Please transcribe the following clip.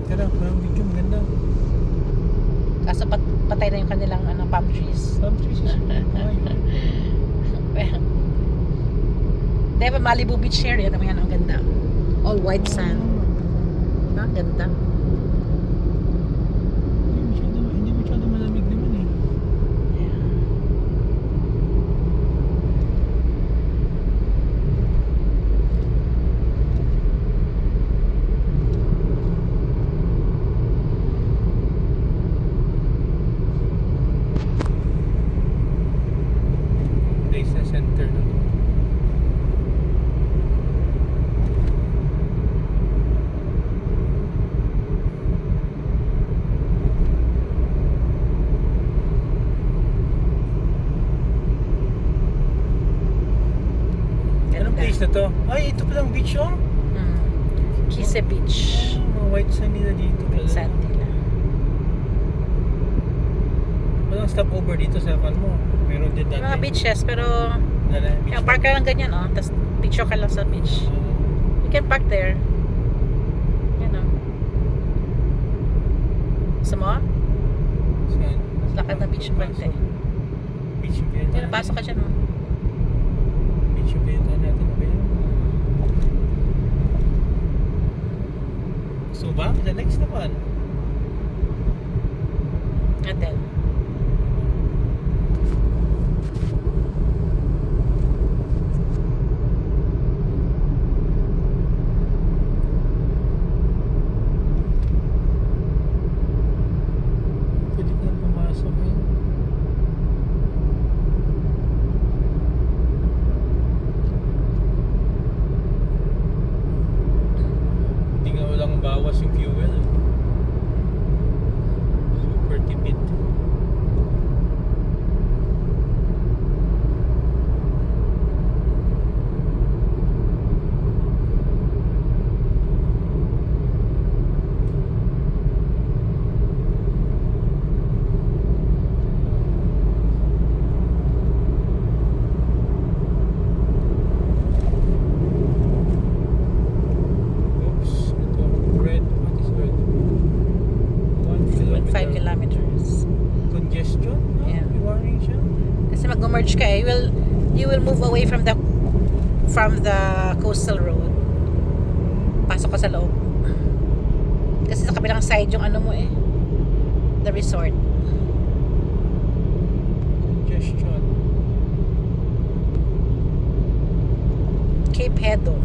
Tara, parang video maganda. Kaso patay na yung kanilang palm trees. Palm trees is They have a Malibu beach area naman yan, ang ganda. All white sand. Diba? Ganda. Hindi masyado malamig naman eh. Yeah. Place sa center na to. Anong place na to? Ay, ito palang beach oh. Kise Beach. Mga white sand nila dito pala. White sand nila. Walang stopover dito sa kan mo. Meron din dati. Mga beaches, pero Beach yung park ka lang ganyan, oh. Tapos picture ka lang sa beach. You can park there. Yan, oh. Gusto mo? Saan? Lakad na beach konti. Beach yung pinuntahan Yan, pasok ka dyan, oh. Beach yung pinuntahan natin. Okay. So ba? The next naman. Natin. Pwede ka lang pumasok eh. Hindi nga walang bawas yung fuel. Super tipid. Oops, ito. Red. What is red? 1 5 kilometers. Congestion? No? Yeah. May warning siya? Kasi mag-merge ka eh. You will move away from the coastal road. Pasok ka sa loob. Kasi sa kabilang side yung ano mo eh. The resort. Congestion. Cape Hedo.